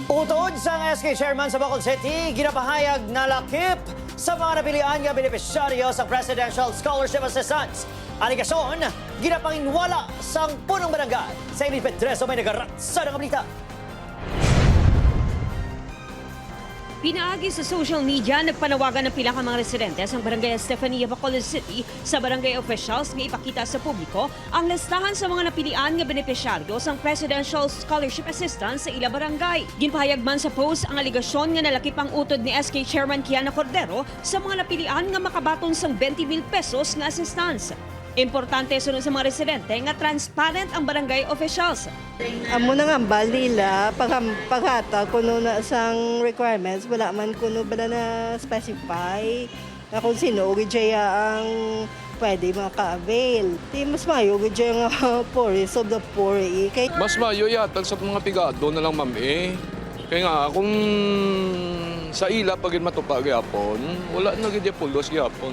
Utod sa SK Chairman sa Bacol City, ginapahayag na lakip sa mga napilian nga benepisyaryo sa Presidential Scholarship Assistance. Aligasyon, ginapanginwala sa punong barangay. Sa Elite Pedreso may nagarat sa nakabalita. Pinaagi sa social media, nagpanawagan ng pila ka mga residente sa barangay Estefania, Bacolod City sa barangay officials nga ipakita sa publiko ang listahan sa mga napilian nga benepisyaryo sa Presidential Scholarship Assistance sa ila barangay. Ginpahayag man sa post ang aligasyon nga nalakip ang utod ni SK Chairman Kiana Cordero sa mga napilian nga makabaton sang 20,000 pesos nga assistance. Importante sunod sa mga residente nga transparent ang barangay officials. Amo na nga balila paghata kuno na sang requirements wala man kuno bala na specify na kung sino ugidya ang pwede maka-avail. Di mas mayo ugidya nga poorest of the poor kay Mas mayo yata sa mga pigado na lang ma'am Kaya nga kung sa ila pagin matupag yapon, wala na gid pulos yapon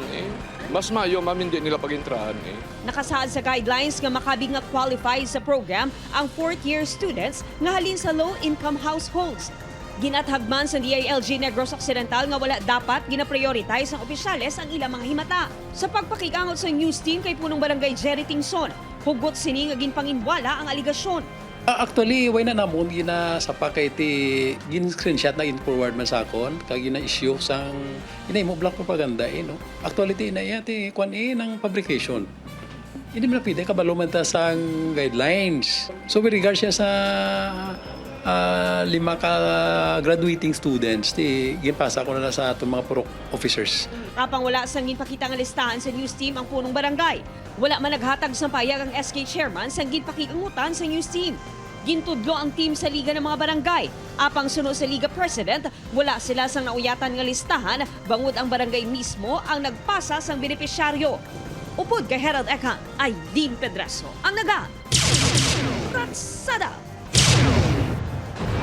Mas mayo ma'am hindi nila pagintrahan Nakasaad sa guidelines nga makabi nga qualified sa program ang fourth-year students nga halin sa low-income households. Ginathag man sa DILG Negros Occidental nga wala dapat gina-prioritize ang opisyales ang ilang mga himata. Sa pagpakigangot sa news team kay punong barangay Jerry Tingson, hugot sini nga ginpanginwala ang aligasyon. Actually, why na namon gina sa packet gin screenshot na in-forward man sa akon kag gina-issue sang mo black propaganda no. Actually na yati kwan ng publication. Hindi man pwede kabalo man ta sang guidelines. So with regards siya sa 5 ka graduating students ginpasa ko na sa atong mga purok officers. Kapang wala sang ginpakita nga listahan sa news team ang punong barangay. Wala man naghatag sa payag ang SK Chairman sang ginpakiungutan sa news team. Gintudlo ang team sa Liga ng mga Barangay. Apang sunod sa Liga President, wala sila sang nauyatan nga listahan, bangod ang barangay mismo ang nagpasa sang benepisyaryo. Upod kay Herald Ekan, ay Dean Pedreso ang naga. Ratsada!